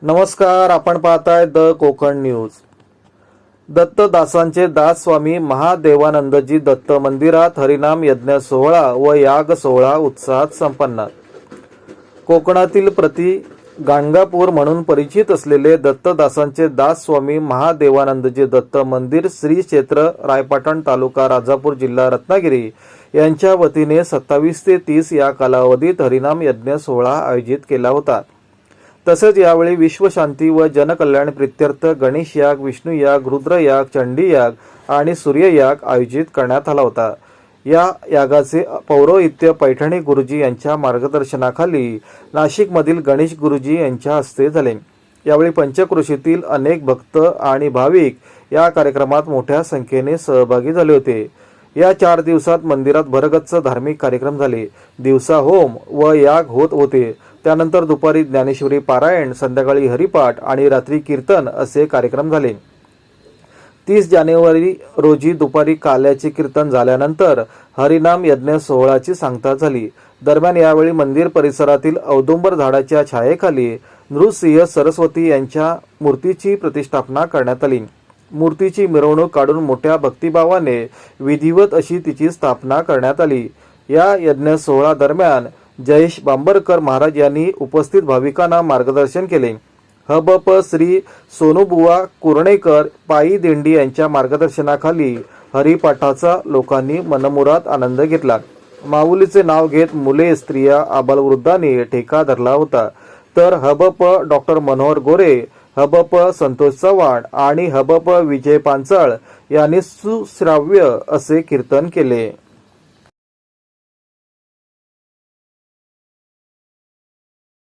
नमस्कार, आपण पाहताय द कोकण न्यूज। दत्तदासांचे दास स्वामी महादेवानंदजी दत्त मंदिरात हरिनाम यज्ञ सोहळा व याग सोहळा उत्साहात संपन्न। कोकणातील गाणगापूर म्हणून परिचित असलेले दत्तदासांचे दास स्वामी महादेवानंदजी दत्त मंदिर श्री क्षेत्र रायपाटण तालुका राजापूर जिल्हा रत्नागिरी यांच्या वतीने 27 ते 30 या कालावधीत हरिनाम यज्ञ सोहळा आयोजित केला होता। तसेच यावेळी विश्वशांती व जनकल्याण प्रित्यर्थ गणेश याग, विष्णू याग, रुद्र याग, चंडी याग आणि सूर्य याग आयोजित करण्यात आला होता। या यागाचे पौरोहित्य पैठणी गुरुजी यांच्या मार्गदर्शनाखाली नाशिकमधील गणेश गुरुजी यांच्या हस्ते झाले। यावेळी पंचक्रोशीतील अनेक भक्त आणि भाविक या कार्यक्रमात मोठ्या संख्येने सहभागी झाले होते। या 4 दिवसात मंदिरात भरगच्च धार्मिक कार्यक्रम झाले। दिवसा होम व याग होत होते। त्यानंतर दुपारी ज्ञानेश्वरी पारायण, संध्याकाळी हरिपाठ आणि रात्री कीर्तन असे कार्यक्रम झाले। 30 जानेवारी रोजी दुपारी काल्याचे कीर्तन झाल्यानंतर हरिनाम यज्ञ सोहळ्याची सांगता झाली। दरम्यान यावेळी मंदिर परिसरातील औदुंबर झाडाच्या छायेखाली नृसिंह सरस्वती यांच्या मूर्तीची प्रतिष्ठापना करण्यात आली। मूर्तीची मिरवणूक काढून मोठ्या भक्तिभावाने विधिवत अशी तिची स्थापना करण्यात आली। या यज्ञ सोहळा दरम्यान जयेश बांबरकर महाराज यांनी उपस्थित भाविकांना मार्गदर्शन केले। हबप श्री सोनूबुवा कुर्णेकर पायी दिंडी यांच्या मार्गदर्शनाखाली हरिपाठाचा लोकांनी मनमुराद आनंद घेतला। माऊलीचे नाव घेत मुले, स्त्रिया, आबालवृद्धांनी ठेका धरला होता। तर हबप डॉक्टर मनोहर गोरे, हबप संतोष चव्हाण आणि हबप विजय पांचाळ यांनी सुश्राव्य असे कीर्तन केले।